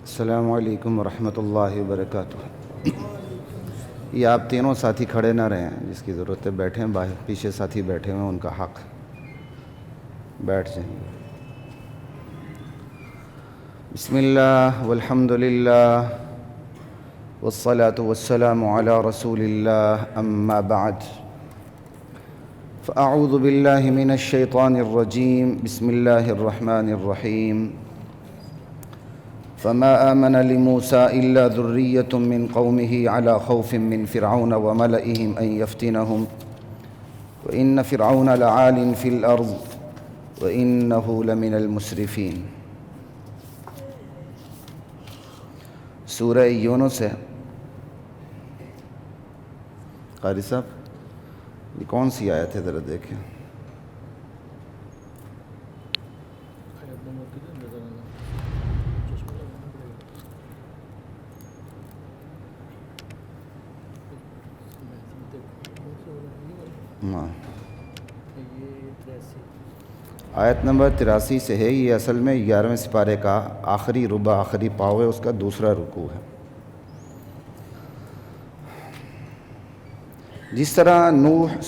السلام علیکم ورحمۃ اللہ وبرکاتہ۔ یہ آپ تینوں ساتھی کھڑے نہ رہیں، جس کی ضرورت ہے بیٹھیں، باہر پیچھے ساتھی بیٹھے ہوئے ہیں، ان کا حق بیٹھ جائیں۔ بسم اللہ والحمد للہ والصلاة والسلام علی رسول اللہ، اما بعد فاعوذ باللہ من الشیطان الرجیم، بسم اللہ الرحمن الرحیم۔ فما آمن لموسى إلا ذرية من قومه على خوف من فرعون وملئهم أن يفتنهم وإن فرعون لعال في الأرض وإنه لمن المسرفين۔ سورہ یونس ہے۔ قاری صاحب یہ کون سی آیت ہے ذرا دیکھیں۔ آیت نمبر 83 سے ہے۔ یہ اصل میں 11ویں سپارے کا آخری ربع، آخری پاو ہے، اس کا دوسرا رکوع ہے۔ جس طرح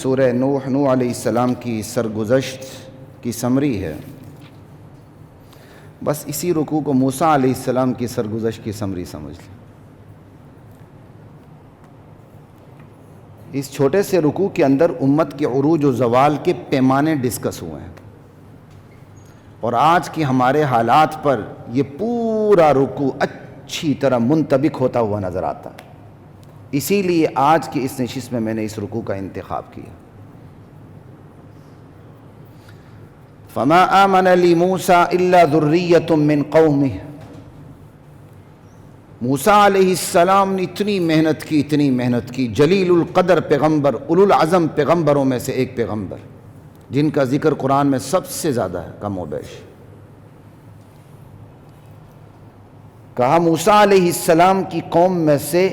سورہ نوح علیہ السلام کی سرگزشت کی سمری ہے، بس اسی رکوع کو موسیٰ علیہ السلام کی سرگزشت کی سمری سمجھ لیں۔ اس چھوٹے سے رکوع کے اندر امت کے عروج و زوال کے پیمانے ڈسکس ہوئے ہیں، اور آج کی ہمارے حالات پر یہ پورا رکوع اچھی طرح منطبق ہوتا ہوا نظر آتا ہے۔ اسی لیے آج کی اس نشست میں نے اس رکوع کا انتخاب کیا۔ فما آمن لموسیٰ الا ذریۃ من قومہ۔ موسیٰ علیہ السلام نے اتنی محنت کی، جلیل القدر پیغمبر، اولو العزم پیغمبروں میں سے ایک پیغمبر، جن کا ذکر قرآن میں سب سے زیادہ ہے کم و بیش۔ کہا موسیٰ علیہ السلام کی قوم میں سے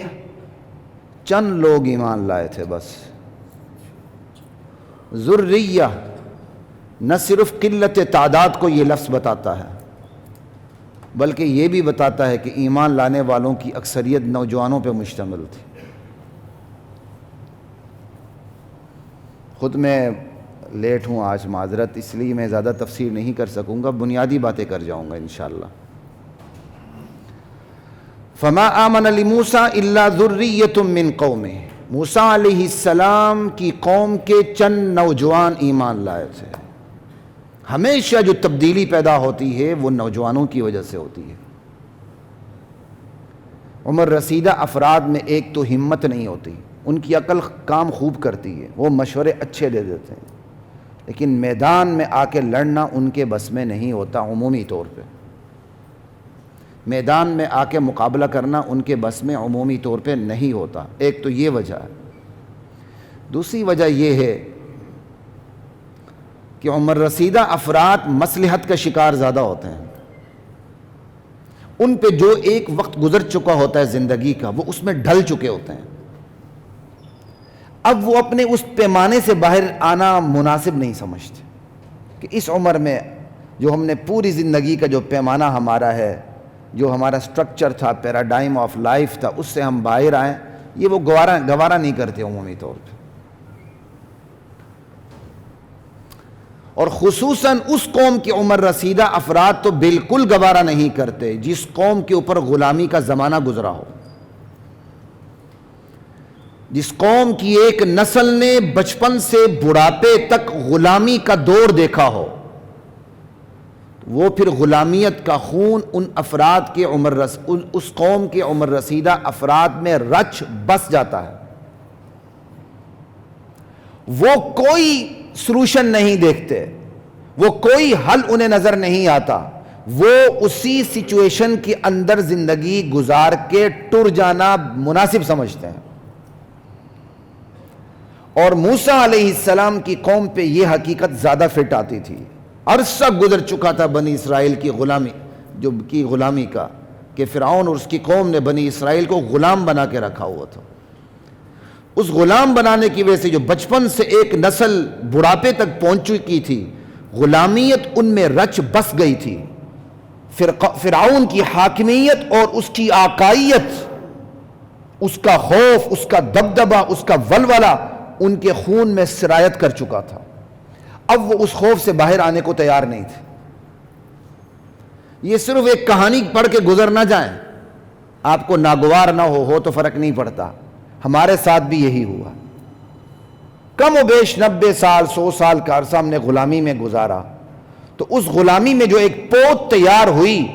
چند لوگ ایمان لائے تھے بس۔ ذریہ نہ صرف قلت تعداد کو یہ لفظ بتاتا ہے، بلکہ یہ بھی بتاتا ہے کہ ایمان لانے والوں کی اکثریت نوجوانوں پہ مشتمل تھی۔ خود میں لیٹ ہوں آج، معذرت، اس لیے میں زیادہ تفسیر نہیں کر سکوں گا، بنیادی باتیں کر جاؤں گا انشاءاللہ۔ فما آمن لموسیٰ الا ذریۃ من قومہ۔ موسیٰ علیہ السلام کی قوم کے چند نوجوان ایمان لائے تھے۔ ہمیشہ جو تبدیلی پیدا ہوتی ہے وہ نوجوانوں کی وجہ سے ہوتی ہے۔ عمر رسیدہ افراد میں ایک تو ہمت نہیں ہوتی، ان کی عقل کام خوب کرتی ہے، وہ مشورے اچھے دے دیتے ہیں، لیکن میدان میں آ کے لڑنا ان کے بس میں نہیں ہوتا۔ عمومی طور پہ میدان میں آ کے مقابلہ کرنا ان کے بس میں عمومی طور پہ نہیں ہوتا۔ ایک تو یہ وجہ ہے۔ دوسری وجہ یہ ہے کہ عمر رسیدہ افراد مصلحت کا شکار زیادہ ہوتے ہیں۔ ان پہ جو ایک وقت گزر چکا ہوتا ہے زندگی کا، وہ اس میں ڈھل چکے ہوتے ہیں۔ اب وہ اپنے اس پیمانے سے باہر آنا مناسب نہیں سمجھتے کہ اس عمر میں جو ہم نے پوری زندگی کا جو پیمانہ ہمارا ہے، جو ہمارا سٹرکچر تھا، پیراڈائم آف لائف تھا، اس سے ہم باہر آئیں، یہ وہ گوارہ نہیں کرتے عمومی طور پہ۔ اور خصوصاً اس قوم کی عمر رسیدہ افراد تو بالکل گوارہ نہیں کرتے جس قوم کے اوپر غلامی کا زمانہ گزرا ہو، جس قوم کی ایک نسل نے بچپن سے بڑھاپے تک غلامی کا دور دیکھا ہو، وہ پھر غلامیت کا خون ان افراد کے اس قوم کے عمر رسیدہ افراد میں رچ بس جاتا ہے۔ وہ کوئی سلوشن نہیں دیکھتے، وہ کوئی حل انہیں نظر نہیں آتا، وہ اسی سچویشن کے اندر زندگی گزار کے ٹر جانا مناسب سمجھتے ہیں۔ اور موسیٰ علیہ السلام کی قوم پہ یہ حقیقت زیادہ فٹ آتی تھی۔ عرصہ گزر چکا تھا بنی اسرائیل کی غلامی کا، کہ فرعون اور اس کی قوم نے بنی اسرائیل کو غلام بنا کے رکھا ہوا تھا۔ اس غلام بنانے کی وجہ سے جو بچپن سے ایک نسل بڑھاپے تک پہنچ چکی تھی، غلامیت ان میں رچ بس گئی تھی۔ فرعون کی حاکمیت اور اس کی آقائیت، اس کا خوف، اس کا دبدبہ، اس کا ولولہ ان کے خون میں سرایت کر چکا تھا۔ اب وہ اس خوف سے باہر آنے کو تیار نہیں تھے۔ یہ صرف ایک کہانی پڑھ کے گزر نہ جائیں، آپ کو ناگوار نہ ہو تو فرق نہیں پڑتا، ہمارے ساتھ بھی یہی ہوا۔ کم و بیش 90 سال 100 سال کا عرصہ ہم نے غلامی میں گزارا، تو اس غلامی میں جو ایک پود تیار ہوئی،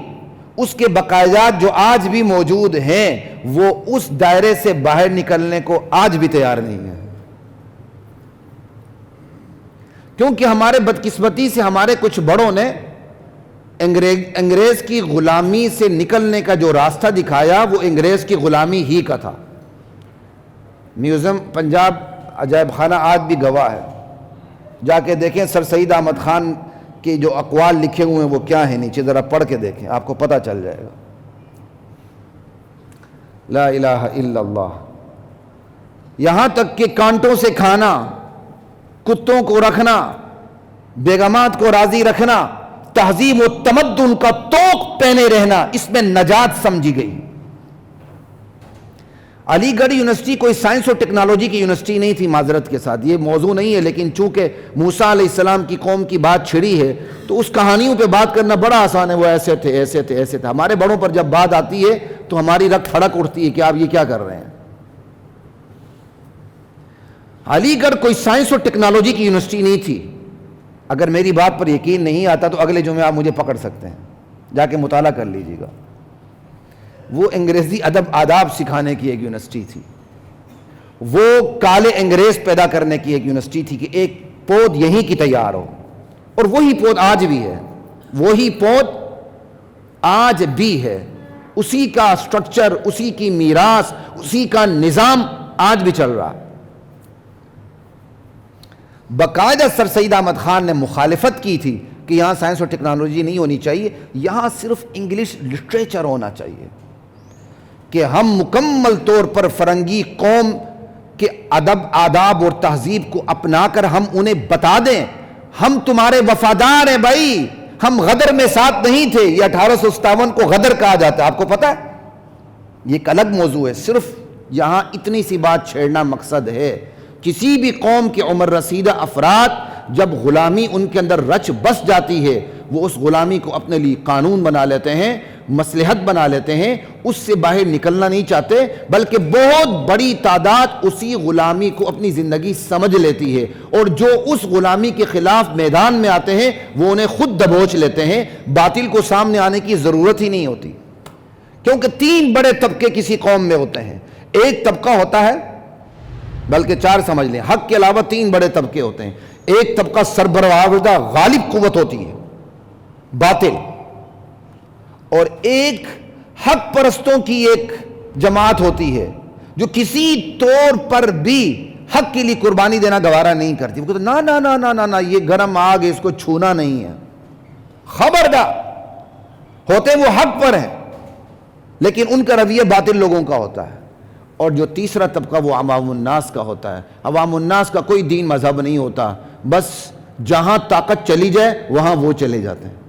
اس کے بقایات جو آج بھی موجود ہیں، وہ اس دائرے سے باہر نکلنے کو آج بھی تیار نہیں ہے، کیونکہ ہمارے بدقسمتی سے ہمارے کچھ بڑوں نے انگریز کی غلامی سے نکلنے کا جو راستہ دکھایا، وہ انگریز کی غلامی ہی کا تھا۔ میوزیم پنجاب عجائب خانہ آج بھی گواہ ہے، جا کے دیکھیں سر سید احمد خان کے جو اقوال لکھے ہوئے ہیں وہ کیا ہیں، نیچے ذرا پڑھ کے دیکھیں، آپ کو پتہ چل جائے گا۔ لا الہ الا اللہ، یہاں تک کہ کانٹوں سے کھانا، کتوں کو رکھنا، بیگمات کو راضی رکھنا، تہذیب و تمدن کا توق پہنے رہنا، اس میں نجات سمجھی گئی۔ علی گڑھ یونیورسٹی کوئی سائنس اور ٹیکنالوجی کی یونیورسٹی نہیں تھی، معذرت کے ساتھ یہ موضوع نہیں ہے، لیکن چونکہ موسیٰ علیہ السلام کی قوم کی بات چھڑی ہے تو اس کہانیوں پہ بات کرنا بڑا آسان ہے، وہ ایسے تھے ایسے تھے ایسے تھے۔ ہمارے بڑوں پر جب بات آتی ہے تو ہماری رگ پھڑک اٹھتی ہے کہ آپ یہ کیا کر رہے ہیں۔ علی گڑھ کوئی سائنس اور ٹیکنالوجی کی یونیورسٹی نہیں تھی۔ اگر میری بات پر یقین نہیں آتا تو اگلے جمعے آپ مجھے پکڑ سکتے ہیں، جا کے مطالعہ کر لیجیے گا۔ وہ انگریزی ادب آداب سکھانے کی ایک یونیورسٹی تھی، وہ کالے انگریز پیدا کرنے کی ایک یونیورسٹی تھی کہ ایک پود یہیں کی تیار ہو، اور وہی پود آج بھی ہے، وہی پود آج بھی ہے، اسی کا سٹرکچر، اسی کی میراث، اسی کا نظام آج بھی چل رہا ہے۔ باقاعدہ سر سید احمد خان نے مخالفت کی تھی کہ یہاں سائنس اور ٹیکنالوجی نہیں ہونی چاہیے، یہاں صرف انگلش لٹریچر ہونا چاہیے، کہ ہم مکمل طور پر فرنگی قوم کے ادب آداب اور تہذیب کو اپنا کر ہم انہیں بتا دیں ہم تمہارے وفادار ہیں بھائی، ہم غدر میں ساتھ نہیں تھے۔ یہ 1857 کو غدر کہا جاتا ہے، آپ کو پتہ ہے؟ یہ ایک الگ موضوع ہے، صرف یہاں اتنی سی بات چھیڑنا مقصد ہے۔ کسی بھی قوم کے عمر رسیدہ افراد جب غلامی ان کے اندر رچ بس جاتی ہے، وہ اس غلامی کو اپنے لیے قانون بنا لیتے ہیں، مصلحت بنا لیتے ہیں، اس سے باہر نکلنا نہیں چاہتے، بلکہ بہت بڑی تعداد اسی غلامی کو اپنی زندگی سمجھ لیتی ہے، اور جو اس غلامی کے خلاف میدان میں آتے ہیں وہ انہیں خود دبوچ لیتے ہیں، باطل کو سامنے آنے کی ضرورت ہی نہیں ہوتی۔ کیونکہ 3 بڑے طبقے کسی قوم میں ہوتے ہیں، ایک طبقہ ہوتا ہے، بلکہ 4 سمجھ لیں، حق کے علاوہ 3 بڑے طبقے ہوتے ہیں۔ ایک طبقہ سربراہ غالب قوت ہوتی ہے، باطل، اور ایک حق پرستوں کی ایک جماعت ہوتی ہے جو کسی طور پر بھی حق کے لیے قربانی دینا گوارا نہیں کرتی۔ وہ کہتے ہیں نا یہ گرم آگ ہے، اس کو چھونا نہیں ہے، خبردار۔ ہوتے وہ حق پر ہیں لیکن ان کا رویہ باطل لوگوں کا ہوتا ہے۔ اور جو تیسرا طبقہ وہ عوام الناس کا ہوتا ہے۔ عوام الناس کا کوئی دین مذہب نہیں ہوتا، بس جہاں طاقت چلی جائے وہاں وہ چلے جاتے ہیں،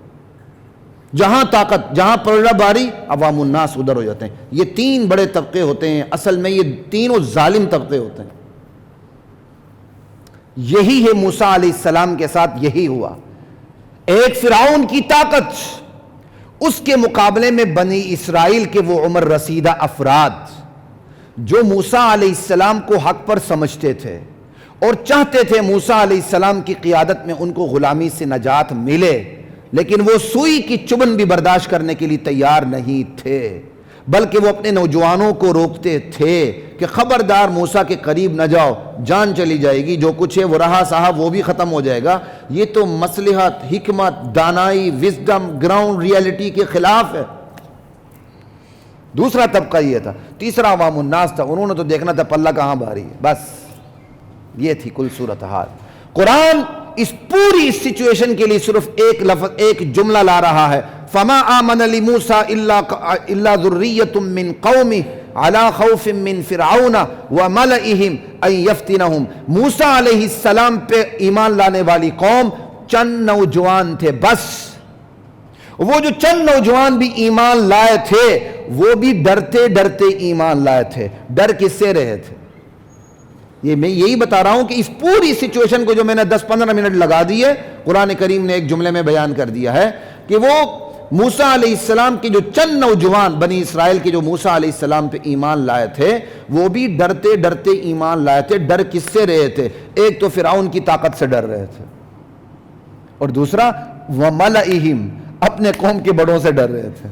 جہاں طاقت، جہاں پلڑا باری، عوام الناس ادھر ہو جاتے ہیں۔ یہ 3 بڑے طبقے ہوتے ہیں، اصل میں یہ تینوں ظالم طبقے ہوتے ہیں۔ یہی ہے موسیٰ علیہ السلام کے ساتھ یہی ہوا۔ ایک فرعون کی طاقت، اس کے مقابلے میں بنی اسرائیل کے وہ عمر رسیدہ افراد جو موسیٰ علیہ السلام کو حق پر سمجھتے تھے اور چاہتے تھے موسیٰ علیہ السلام کی قیادت میں ان کو غلامی سے نجات ملے، لیکن وہ سوئی کی چبھن بھی برداشت کرنے کے لیے تیار نہیں تھے، بلکہ وہ اپنے نوجوانوں کو روکتے تھے کہ خبردار موسیٰ کے قریب نہ جاؤ، جان چلی جائے گی، جو کچھ ہے وہ رہا صاحب وہ بھی ختم ہو جائے گا، یہ تو مصلحت، حکمت، دانائی، وزڈم، گراؤنڈ ریالٹی کے خلاف ہے۔ دوسرا طبقہ یہ تھا۔ تیسرا عوام الناس تھا، انہوں نے تو دیکھنا تھا پلہ کہاں بھاری ہے، بس یہ تھی کل صورتحال۔ قرآن اس پوری سچویشن کے لیے صرف ایک لفظ، ایک جملہ لا رہا ہے، فما آمن لموسیٰ الا ذریۃ من قومہ علی خوف من فرعون وملئہم ان یفتنہم۔ موسیٰ علیہ السلام پہ ایمان لانے والی قوم چند نوجوان تھے بس، وہ جو چند نوجوان بھی ایمان لائے تھے وہ بھی ڈرتے ڈرتے ایمان لائے تھے. ڈر کس سے رہے تھے؟ یہ میں یہی بتا رہا ہوں کہ اس پوری سچویشن کو جو میں نے 10-15 منٹ لگا دیے قرآن کریم نے ایک جملے میں بیان کر دیا ہے کہ وہ موسیٰ علیہ السلام کے جو چند نوجوان بنی اسرائیل کے جو موسیٰ علیہ السلام پہ ایمان لائے تھے وہ بھی ڈرتے ڈرتے ایمان لائے تھے. ڈر کس سے رہے تھے؟ ایک تو فرعون کی طاقت سے ڈر رہے تھے اور دوسرا وَمَلَئِهِمْ اپنے قوم کے بڑوں سے ڈر رہے تھے.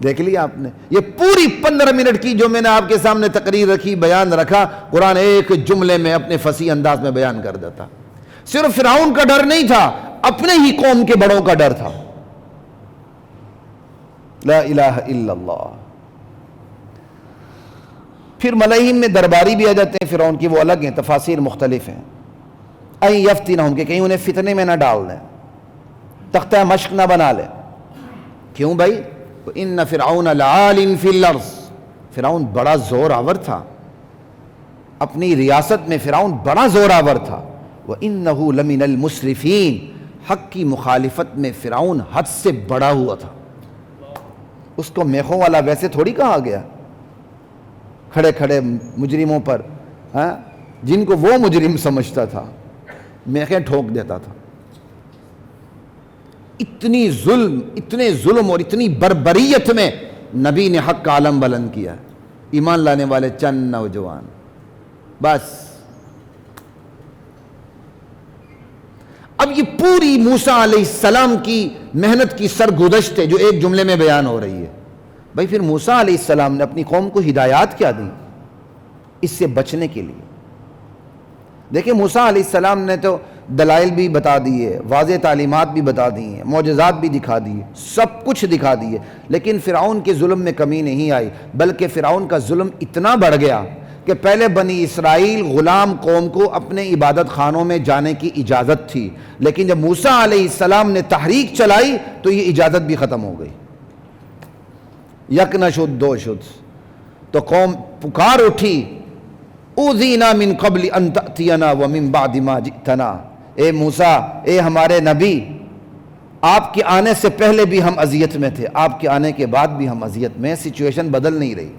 دیکھ لیا آپ نے یہ پوری 15 منٹ کی جو میں نے آپ کے سامنے تقریر رکھی بیان رکھا قرآن ایک جملے میں اپنے فصیح انداز میں بیان کر دیتا. صرف فرعون کا ڈر نہیں تھا اپنے ہی قوم کے بڑوں کا ڈر تھا. لا الہ الا اللہ. پھر ملائیم میں درباری بھی آ جاتے ہیں فرعون کی وہ الگ ہیں تفاسیر مختلف ہیں. اَن یفتنہم کہ کہیں انہیں فتنے میں نہ ڈال دیں تختہ مشق نہ بنا لیں. کیوں بھائی؟ ان فرعون لعال فی الارض فرعون بڑا زور آور تھا اپنی ریاست میں فرعون بڑا زور آور تھا. وَإِنَّهُ لَمِنَ الْمُسْرِفِينَ حق کی مخالفت میں فرعون حد سے بڑا ہوا تھا. اس کو میخوں والا ویسے تھوڑی کہا گیا کھڑے کھڑے مجرموں پر جن کو وہ مجرم سمجھتا تھا میخیں ٹھوک دیتا تھا. اتنے ظلم اور اتنی بربریت میں نبی نے حق کا علم بلند کیا. ایمان لانے والے چند نوجوان بس. اب یہ پوری موسیٰ علیہ السلام کی محنت کی سرگزشت ہے جو ایک جملے میں بیان ہو رہی ہے. بھائی پھر موسیٰ علیہ السلام نے اپنی قوم کو ہدایات کیا دی اس سے بچنے کے لیے؟ دیکھیں موسیٰ علیہ السلام نے تو دلائل بھی بتا دیے واضح تعلیمات بھی بتا دی ہیں معجزات بھی دکھا دیے سب کچھ دکھا دیے لیکن فرعون کے ظلم میں کمی نہیں آئی بلکہ فرعون کا ظلم اتنا بڑھ گیا کہ پہلے بنی اسرائیل غلام قوم کو اپنے عبادت خانوں میں جانے کی اجازت تھی لیکن جب موسیٰ علیہ السلام نے تحریک چلائی تو یہ اجازت بھی ختم ہو گئی. یک نہ شد دو شد تو قوم پکار اٹھی اوذینا من قبل ان تأتینا ومن بعد ما جئتنا. اے موسیٰ اے ہمارے نبی آپ کے آنے سے پہلے بھی ہم اذیت میں تھے آپ کے آنے کے بعد بھی ہم اذیت میں. سچویشن بدل نہیں رہی.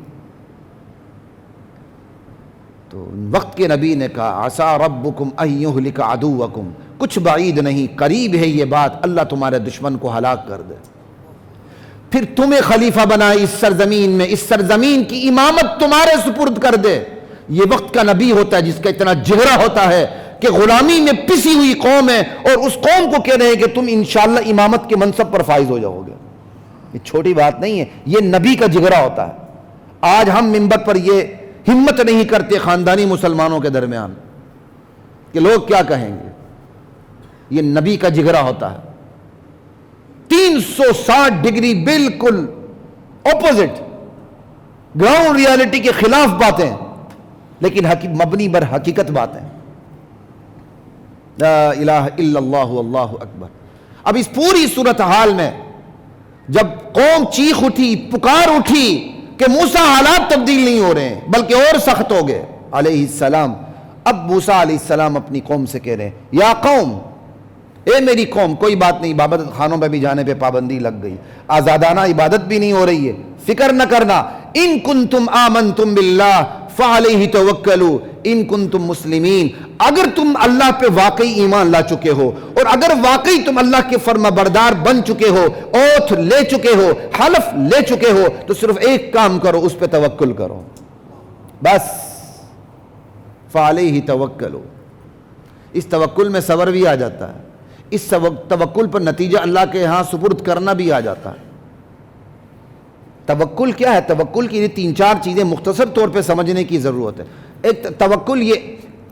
تو وقت کے نبی نے کہا عسیٰ ربکم ان یہلک عدوکم کچھ بعید نہیں قریب ہے یہ بات اللہ تمہارے دشمن کو ہلاک کر دے پھر تمہیں خلیفہ بنائے اس سرزمین میں اس سرزمین کی امامت تمہارے سپرد کر دے. یہ وقت کا نبی ہوتا ہے جس کا اتنا جگرا ہوتا ہے کہ غلامی میں پسی ہوئی قوم ہے اور اس قوم کو کہہ رہے ہیں کہ تم انشاءاللہ امامت کے منصب پر فائز ہو جاؤ گے. یہ چھوٹی بات نہیں ہے یہ نبی کا جگرا ہوتا ہے. آج ہم منبر پر یہ ہمت نہیں کرتے خاندانی مسلمانوں کے درمیان کہ لوگ کیا کہیں گے. یہ نبی کا جگرا ہوتا ہے. 360 ڈگری بالکل اپوزٹ گراؤنڈ ریالٹی کے خلاف باتیں لیکن مبنی بر حقیقت باتیں. لا الہ الا اللہ واللہ اکبر. اب اس پوری صورتحال میں جب قوم چیخ اٹھی پکار اٹھی کہ موسیٰ حالات تبدیل نہیں ہو رہے ہیں بلکہ اور سخت ہو گئے علیہ السلام. اب موسیٰ علیہ السلام اپنی قوم سے کہہ رہے ہیں یا قوم اے میری قوم کوئی بات نہیں عبادت خانوں پہ بھی جانے پہ پابندی لگ گئی آزادانہ عبادت بھی نہیں ہو رہی ہے فکر نہ کرنا. ان کنتم آمنتم باللہ فعلیہ توکلوا ان کنتم مسلمین. اگر تم اللہ پہ واقعی ایمان لا چکے ہو اور اگر واقعی تم اللہ کے فرما بردار بن چکے ہو اوتھ لے چکے ہو حلف لے چکے ہو تو صرف ایک کام کرو اس پہ توکل کرو بس. فعلیہ توکلوا. اس توکل میں صبر بھی آ جاتا ہے اس توکل پر نتیجہ اللہ کے ہاں سپرد کرنا بھی آ جاتا ہے. توکل کیا ہے؟ توکل کی 3-4 چیزیں مختصر طور پہ سمجھنے کی ضرورت ہے. ایک توکل یہ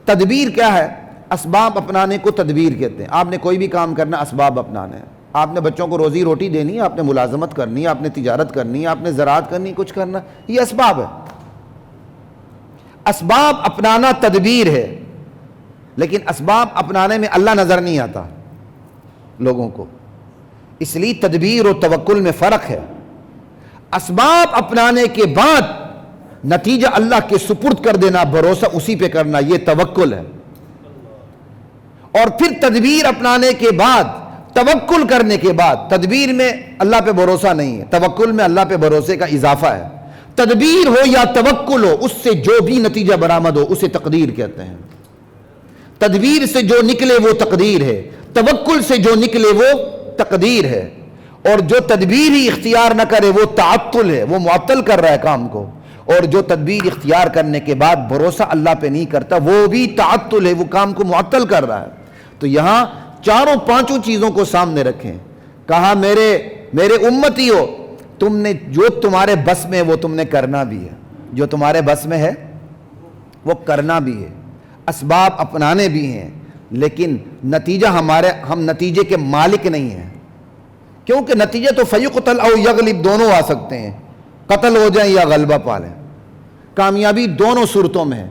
تدبیر کیا ہے؟ اسباب اپنانے کو تدبیر کہتے ہیں. آپ نے کوئی بھی کام کرنا اسباب اپنانے ہیں. آپ نے بچوں کو روزی روٹی دینی ہے آپ نے ملازمت کرنی ہے آپ نے تجارت کرنی ہے آپ نے زراعت کرنی کچھ کرنا یہ اسباب ہے. اسباب اپنانا تدبیر ہے لیکن اسباب اپنانے میں اللہ نظر نہیں آتا لوگوں کو. اس لیے تدبیر اور توکل میں فرق ہے. اسباب اپنانے کے بعد نتیجہ اللہ کے سپرد کر دینا بھروسہ اسی پہ کرنا یہ توکل ہے. اور پھر تدبیر اپنانے کے بعد توکل کرنے کے بعد، تدبیر میں اللہ پہ بھروسہ نہیں ہے، توکل میں اللہ پہ بھروسے کا اضافہ ہے۔ تدبیر ہو یا توکل ہو، اس سے جو بھی نتیجہ برآمد ہو اسے تقدیر کہتے ہیں۔ تدبیر سے جو نکلے وہ تقدیر ہے، توکل سے جو نکلے وہ تقدیر ہے، اور جو تدبیر ہی اختیار نہ کرے وہ تعطل ہے، وہ معطل کر رہا ہے کام کو، اور جو تدبیر اختیار کرنے کے بعد بھروسہ اللہ پہ نہیں کرتا وہ بھی تعطل ہے، وہ کام کو معطل کر رہا ہے۔ تو یہاں چاروں پانچوں چیزوں کو سامنے رکھیں، کہا میرے امتی ہو، تم نے جو تمہارے بس میں وہ تم نے کرنا بھی ہے، جو تمہارے بس میں ہے وہ کرنا بھی ہے، اسباب اپنانے بھی ہیں، لیکن نتیجہ ہم نتیجے کے مالک نہیں ہیں، کیونکہ نتیجہ تو فیقتل او یغلب دونوں آ سکتے ہیں، قتل ہو جائیں یا غلبہ پا لیں، کامیابی دونوں صورتوں میں ہے۔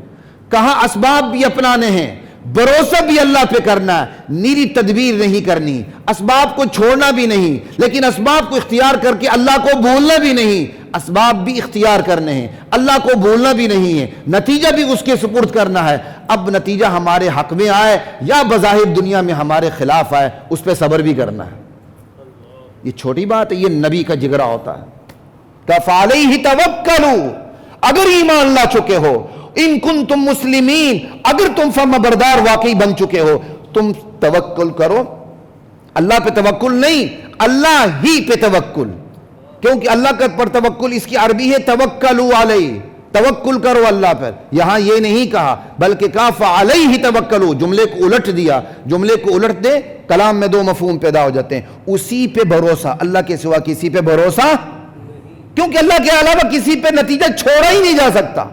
کہاں اسباب بھی اپنانے ہیں، بھروسہ بھی اللہ پہ کرنا ہے، نیری تدبیر نہیں کرنی، اسباب کو چھوڑنا بھی نہیں، لیکن اسباب کو اختیار کر کے اللہ کو بھولنا بھی نہیں، اسباب بھی اختیار کرنے ہیں، اللہ کو بھولنا بھی نہیں ہے، نتیجہ بھی اس کے سپرد کرنا ہے۔ اب نتیجہ ہمارے حق میں آئے یا بظاہر دنیا میں ہمارے خلاف آئے، اس پہ صبر بھی کرنا ہے۔ یہ چھوٹی بات ہے، یہ نبی کا جگرا ہوتا ہے۔ فَعَلَيْهِ تَوَكَّلُوا، اگر ایمان لا چکے ہو، ان کنتم مسلمین، اگر تم فرما بردار واقعی بن چکے ہو، تم توکل کرو، اللہ پہ توکل نہیں، اللہ ہی پہ توکل، کیونکہ اللہ کا پر توکل اس کی عربی ہے توکلوا علیہ، توکل کرو اللہ پر۔ یہاں یہ نہیں کہا بلکہ کہا فعلیہ توکلوا، جملے کو الٹ دیا، جملے کو الٹ دے کلام میں دو مفہوم پیدا ہو جاتے ہیں، اسی پہ بھروسہ، اللہ کے سوا کسی پہ بھروسہ، کیونکہ اللہ کے علاوہ کسی پہ نتیجہ چھوڑا ہی نہیں جا سکتا۔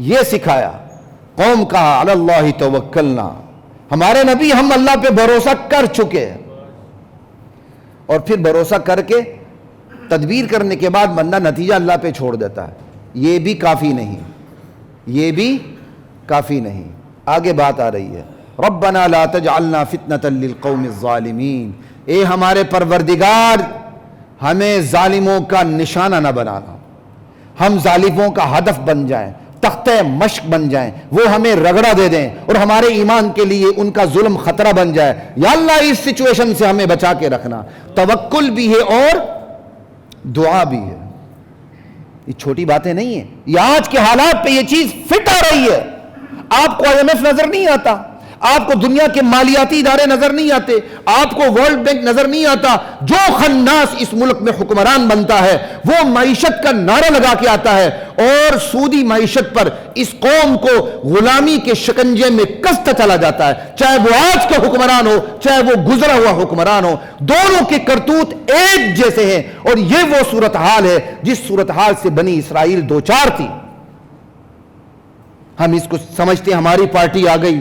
یہ سکھایا، قوم کہا علی اللہ توکلنا، ہمارے نبی ہم اللہ پہ بھروسہ کر چکے، اور پھر بھروسہ کر کے تدبیر کرنے کے بعد بندہ نتیجہ اللہ پہ چھوڑ دیتا ہے، یہ بھی کافی نہیں، یہ بھی کافی نہیں۔ آگے بات آ رہی ہے، ربنا لا تجعلنا فتنة للقوم الظالمین، اے ہمارے پروردگار ہمیں ظالموں کا نشانہ نہ بنانا، ہم ظالموں کا ہدف بن جائیں، تختہ مشق بن جائیں، وہ ہمیں رگڑا دے دیں اور ہمارے ایمان کے لیے ان کا ظلم خطرہ بن جائے۔ یا اللہ اس سچویشن سے ہمیں بچا کے رکھنا۔ توکل بھی ہے اور دعا بھی ہے، یہ چھوٹی باتیں نہیں ہیں، یہ آج کے حالات پہ یہ چیز فٹ آ رہی ہے۔ آپ کو IMF نظر نہیں آتا، آپ کو دنیا کے مالیاتی ادارے نظر نہیں آتے، آپ کو ورلڈ بینک نظر نہیں آتا، جو خناس اس ملک میں حکمران بنتا ہے وہ معیشت کا نعرہ لگا کے آتا ہے اور سودی معیشت پر اس قوم کو غلامی کے شکنجے میں کستا چلا جاتا ہے، چاہے وہ آج کا حکمران ہو چاہے وہ گزرا ہوا حکمران ہو، دونوں کے کرتوت ایک جیسے ہیں، اور یہ وہ صورتحال ہے جس صورتحال سے بنی اسرائیل دوچار تھی۔ ہم اس کو سمجھتے ہیں ہماری پارٹی آ گئی،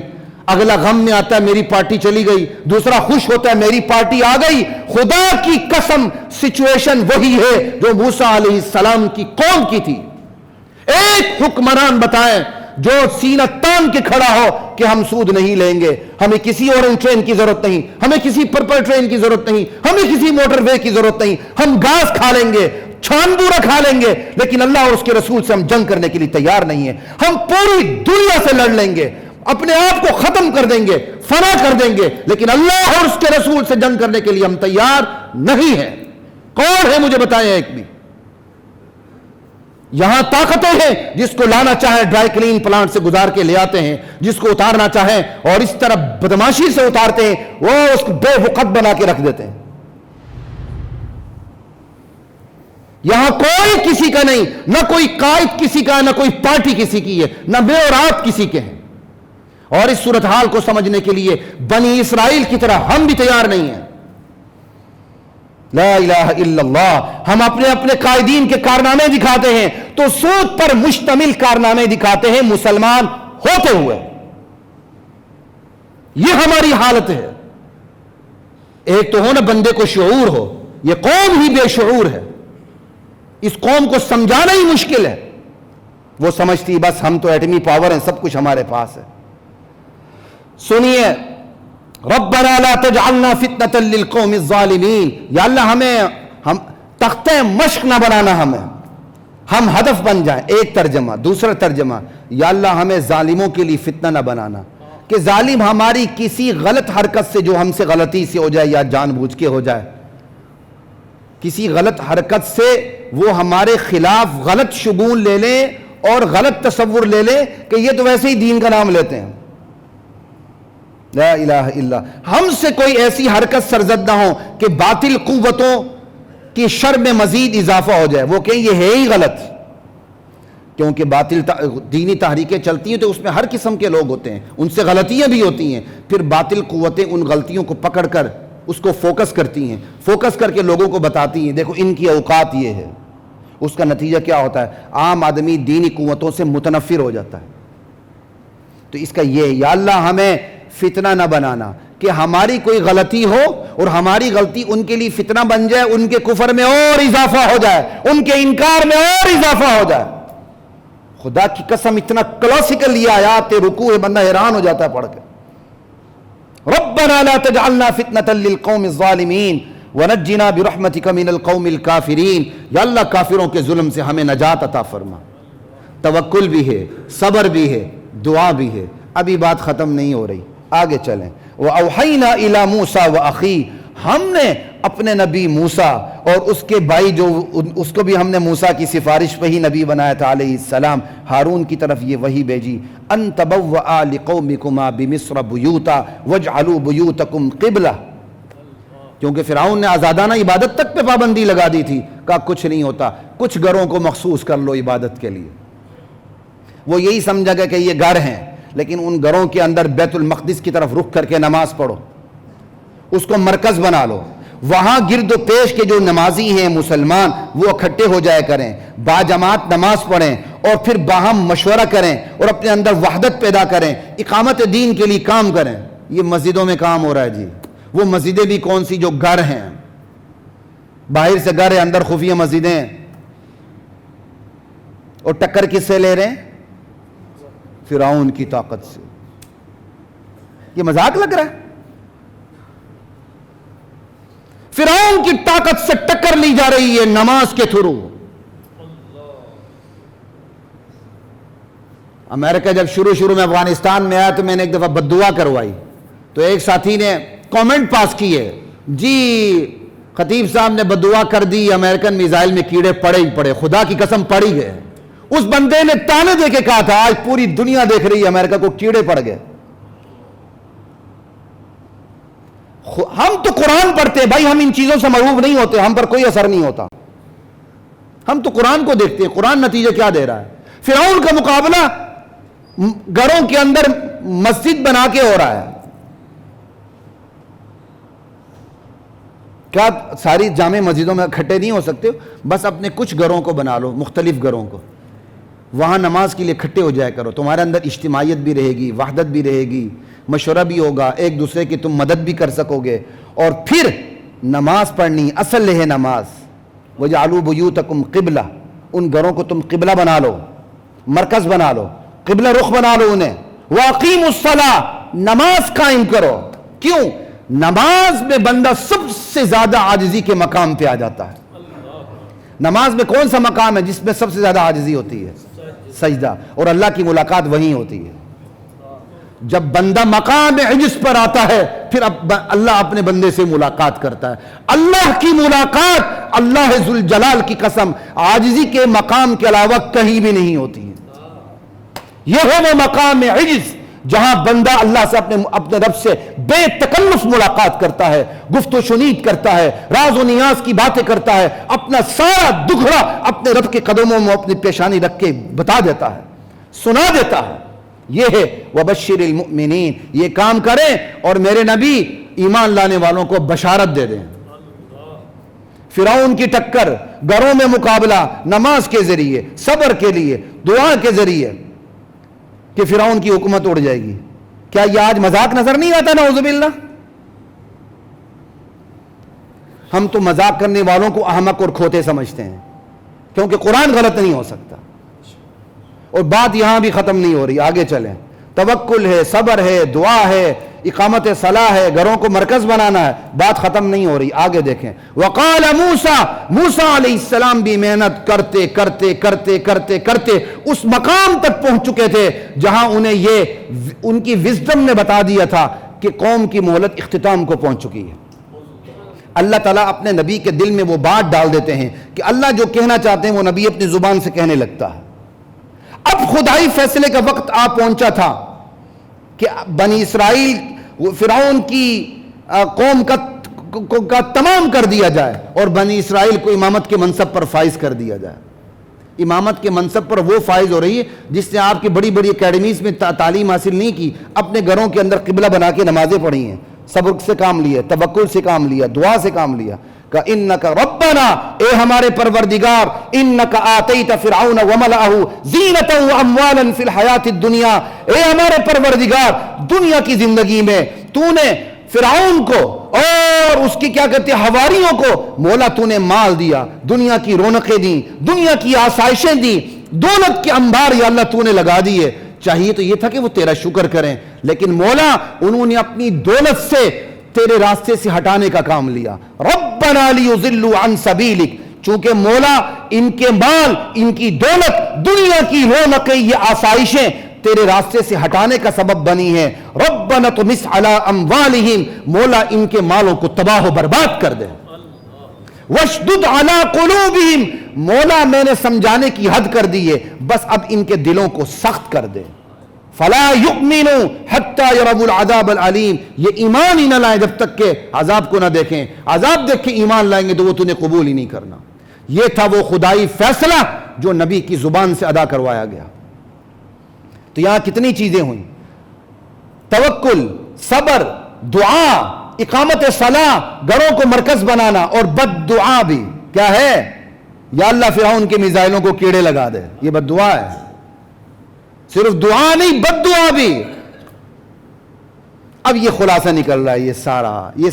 اگلا غم میں آتا ہے میری پارٹی چلی گئی، دوسرا خوش ہوتا ہے میری پارٹی آ گئی۔ خدا کی قسم سچویشن وہی ہے جو موسیٰ علیہ السلام کی قوم کی تھی۔ ایک حکمران بتائیں جو سینہ تان کے کھڑا ہو کہ ہم سود نہیں لیں گے، ہمیں کسی اورنج ٹرین کی ضرورت نہیں، ہمیں کسی پرپل ٹرین کی ضرورت نہیں، ہمیں کسی موٹر وے کی ضرورت نہیں، ہم گھاس کھا لیں گے، چھان بورا کھا لیں گے، لیکن اللہ اور اس کے رسول سے ہم جنگ کرنے کے لیے تیار نہیں ہیں۔ ہم پوری دنیا سے لڑ لیں گے، اپنے آپ کو ختم کر دیں گے، فنا کر دیں گے، لیکن اللہ اور اس کے رسول سے جنگ کرنے کے لیے ہم تیار نہیں ہیں۔ کون ہے مجھے بتائیں ایک بھی؟ یہاں طاقتیں ہیں، جس کو لانا چاہیں ڈرائی کلین پلانٹ سے گزار کے لے آتے ہیں، جس کو اتارنا چاہیں اور اس طرح بدماشی سے اتارتے ہیں، وہ اس کو بے وقت بنا کے رکھ دیتے ہیں۔ یہاں کوئی کسی کا نہیں، نہ کوئی قائد کسی کا، نہ کوئی پارٹی کسی کی ہے، نہ میں اور آپ کسی کے ہیں۔ اور اس صورتحال کو سمجھنے کے لیے بنی اسرائیل کی طرح ہم بھی تیار نہیں ہیں۔ لا الہ الا اللہ، ہم اپنے اپنے قائدین کے کارنامے دکھاتے ہیں تو سود پر مشتمل کارنامے دکھاتے ہیں مسلمان ہوتے ہوئے۔ یہ ہماری حالت ہے۔ ایک تو ہو نا بندے کو شعور ہو، یہ قوم ہی بے شعور ہے، اس قوم کو سمجھانا ہی مشکل ہے۔ وہ سمجھتی بس ہم تو ایٹمی پاور ہیں، سب کچھ ہمارے پاس ہے۔ سنیے، ربنا لا تجعلنا فتنة للقوم الظالمین، یا اللہ ہم تختہ مشق نہ بنانا، ہم ہدف بن جائیں۔ ایک ترجمہ، دوسرا ترجمہ، یا اللہ ہمیں ظالموں کے لیے فتنہ نہ بنانا، کہ ظالم ہماری کسی غلط حرکت سے جو ہم سے غلطی سے ہو جائے یا جان بوجھ کے ہو جائے، کسی غلط حرکت سے وہ ہمارے خلاف غلط شگون لے لیں اور غلط تصور لے لیں کہ یہ تو ویسے ہی دین کا نام لیتے ہیں. لا الہ الا، ہم سے کوئی ایسی حرکت سرزد نہ ہو کہ باطل قوتوں کی شر میں مزید اضافہ ہو جائے، وہ کہیں یہ ہے ہی غلط. کیونکہ باطل دینی تحریکیں چلتی ہیں تو اس میں ہر قسم کے لوگ ہوتے ہیں، ان سے غلطیاں بھی ہوتی ہیں، پھر باطل قوتیں ان غلطیوں کو پکڑ کر اس کو فوکس کرتی ہیں، فوکس کر کے لوگوں کو بتاتی ہیں دیکھو ان کی اوقات یہ ہے. اس کا نتیجہ کیا ہوتا ہے؟ عام آدمی دینی قوتوں سے متنفر ہو جاتا ہے. تو اس کا یہ، یا اللہ ہمیں فتنہ نہ بنانا کہ ہماری کوئی غلطی ہو اور ہماری غلطی ان کے لیے فتنہ بن جائے، ان کے کفر میں اور اضافہ ہو جائے، ان کے انکار میں اور اضافہ ہو جائے. خدا کی قسم اتنا کلاسیکل یہ آیات رکوع ہے، بندہ حیران ہو جاتا ہے پڑھ کے. ربنا لا تجعلنا فتنة للقوم الظالمین ونجنا برحمتک من القوم الکافرین. یا اللہ کافروں کے ظلم سے ہمیں نجات عطا فرما. توکل بھی ہے، صبر بھی ہے، دعا بھی ہے. ابھی بات ختم نہیں ہو رہی، آگے چلیں. وَأَوْحَيْنَا إِلَى مُوسَى وَأَخِيهِ، ہم نے اپنے نبی موسیٰ اور اس کے بھائی جو اس کو بھی ہم نے موسیٰ کی سفارش پہ ہی نبی بنایا تھا علیہ السلام، ہارون کی طرف یہ وحی بھیجی. أَن تَبَوَّآ لِقَوْمِكُمَا بِمِصْرَ بُيُوتًا وَاجْعَلُوا بُيُوتَكُمْ قِبْلَةً. کیونکہ فرعون نے آزادانہ عبادت تک پہ پابندی لگا دی تھی. کہا کچھ نہیں ہوتا، کچھ گھروں کو مخصوص کر لو عبادت کے لیے. وہ یہی سمجھا گیا کہ یہ گھر ہیں، لیکن ان گھروں کے اندر بیت المقدس کی طرف رخ کر کے نماز پڑھو، اس کو مرکز بنا لو. وہاں گرد و پیش کے جو نمازی ہیں مسلمان وہ اکٹھے ہو جائے کریں، باجماعت نماز پڑھیں اور پھر باہم مشورہ کریں اور اپنے اندر وحدت پیدا کریں، اقامت دین کے لیے کام کریں. یہ مسجدوں میں کام ہو رہا ہے جی. وہ مسجدیں بھی کون سی جو گھر ہیں، باہر سے گھر ہے اندر خفیہ مسجدیں ہیں. اور ٹکر کس سے لے رہے ہیں؟ فرعون کی طاقت سے. یہ مذاق لگ رہا ہے؟ فرعون کی طاقت سے ٹکر لی جا رہی ہے نماز کے تھرو. امریکہ جب شروع میں افغانستان میں آیا تو میں نے ایک دفعہ بددعا کروائی تو ایک ساتھی نے کامنٹ پاس کیے، جی خطیب صاحب نے بددعا کر دی، امریکن میزائل میں کیڑے پڑے ہی پڑے. خدا کی قسم پڑ ہی گئے. اس بندے نے تانے دے کے کہا تھا آج پوری دنیا دیکھ رہی ہے امریکہ کو کیڑے پڑ گئے. ہم تو قرآن پڑھتے ہیں بھائی، ہم ان چیزوں سے معروف نہیں ہوتے، ہم پر کوئی اثر نہیں ہوتا. ہم تو قرآن کو دیکھتے ہیں، قرآن نتیجہ کیا دے رہا ہے. فرعون کا مقابلہ گھروں کے اندر مسجد بنا کے ہو رہا ہے. کیا ساری جامع مسجدوں میں اکٹھے نہیں ہو سکتے؟ بس اپنے کچھ گھروں کو بنا لو، مختلف گھروں کو، وہاں نماز کے لیے اکٹھے ہو جایا کرو. تمہارے اندر اجتماعیت بھی رہے گی، وحدت بھی رہے گی، مشورہ بھی ہوگا، ایک دوسرے کی تم مدد بھی کر سکو گے. اور پھر نماز پڑھنی اصل ہے نماز. وَجَعَلُوا بُيُوتَكُمْ قِبْلَةً، ان گھروں کو تم قبلہ بنا لو، مرکز بنا لو، قبلہ رخ بنا لو انہیں. وَأَقِيمُوا الصَّلَاةَ، نماز قائم کرو. کیوں؟ نماز میں بندہ سب سے زیادہ عاجزی کے مقام پہ آ جاتا ہے. نماز میں کون سا مقام ہے جس میں سب سے زیادہ عاجزی ہوتی ہے؟ سجدہ. اور اللہ کی ملاقات وہیں ہوتی ہے. جب بندہ مقام عجز پر آتا ہے پھر اللہ اپنے بندے سے ملاقات کرتا ہے. اللہ کی ملاقات اللہ ذوالجلال کی قسم عاجزی کے مقام کے علاوہ کہیں بھی نہیں ہوتی ہے. یہ ہے وہ مقام عجز جہاں بندہ اللہ سے اپنے رب سے بے تکلف ملاقات کرتا ہے، گفت و شنید کرتا ہے، راز و نیاز کی باتیں کرتا ہے، اپنا سارا دکھڑا اپنے رب کے قدموں میں اپنی پیشانی رکھ کے بتا دیتا ہے، سنا دیتا ہے. یہ ہے وَبَشِّرِ الْمُؤْمِنِينَ. یہ کام کریں اور میرے نبی ایمان لانے والوں کو بشارت دے دیں. فرعون کی ٹکر، گھروں میں مقابلہ نماز کے ذریعے، صبر کے لیے، دعا کے ذریعے کہ فرعون کی حکومت اڑ جائے گی. کیا یہ آج مذاق نظر نہیں آتا؟ نعوذ باللہ. ہم تو مذاق کرنے والوں کو احمق اور کھوتے سمجھتے ہیں کیونکہ قرآن غلط نہیں ہو سکتا. اور بات یہاں بھی ختم نہیں ہو رہی، آگے چلیں. توکل ہے، صبر ہے، دعا ہے، اقامت صلاح ہے، گھروں کو مرکز بنانا ہے، بات ختم نہیں ہو رہی، آگے دیکھیں. وقال موسیٰ علیہ السلام بھی محنت کرتے کرتے کرتے کرتے کرتے اس مقام تک پہنچ چکے تھے جہاں انہیں یہ ان کی وزڈم نے بتا دیا تھا کہ قوم کی مہلت اختتام کو پہنچ چکی ہے. اللہ تعالیٰ اپنے نبی کے دل میں وہ بات ڈال دیتے ہیں کہ اللہ جو کہنا چاہتے ہیں وہ نبی اپنی زبان سے کہنے لگتا ہے. اب خدائی فیصلے کا وقت آ پہنچا تھا کہ بنی اسرائیل فرعون کی قوم کا تمام کر دیا جائے اور بنی اسرائیل کو امامت کے منصب پر فائز کر دیا جائے. امامت کے منصب پر وہ فائز ہو رہی ہے جس نے آپ کی بڑی بڑی اکیڈمیز میں تعلیم حاصل نہیں کی، اپنے گھروں کے اندر قبلہ بنا کے نمازیں پڑھی ہیں، صبر سے کام لیا، توکل سے کام لیا، دعا سے کام لیا. کہ انک ربنا، اے ہمارے پروردگار، انک آتیت فرعون وملأہ زینۃ واموالا فی الحیاۃ الدنیا، اے ہمارے پروردگار دنیا کی زندگی میں تو نے فرعون کو اور اس کی کیا کہتے ہیں حواریوں کو مولا تو نے مال دیا، دنیا کی رونقیں دیں، دنیا کی آسائشیں دیں، دولت کے انبار یا اللہ تو نے لگا دیے. چاہیے تو یہ تھا کہ وہ تیرا شکر کریں، لیکن مولا انہوں نے اپنی دولت سے تیرے راستے سے ہٹانے کا کام لیا. ربنا لیضلوا عن سبیلک، چونکہ مولا ان کے مال، ان کی دولت، دنیا کی رونقیں، یہ آسائشیں تیرے راستے سے ہٹانے کا سبب بنی ہیں. ربنا طمس علی اموالہم، مولا ان کے مالوں کو تباہ و برباد کر دے. واشدد علی قلوبہم، مولا میں نے سمجھانے کی حد کر دی ہے، بس اب ان کے دلوں کو سخت کر دے. فلا یؤمنوا حتی یروا العذاب العلیم، یہ ایمان ہی نہ لائیں جب تک کہ عذاب کو نہ دیکھیں. عذاب دیکھ کے ایمان لائیں گے تو وہ تُونے قبول ہی نہیں کرنا. یہ تھا وہ خدائی فیصلہ جو نبی کی زبان سے ادا کروایا گیا. تو یہاں کتنی چیزیں ہوئیں، توکل، صبر، دعا، اقامت صلاح، گھروں کو مرکز بنانا، اور بد دعا بھی. کیا ہے؟ یا اللہ فرعون کے میزائلوں کو کیڑے لگا دے، یہ بد دعا ہے. صرف دعا نہیں، بد دعا بھی. اب یہ خلاصہ نکل رہا ہے، یہ سارا یہ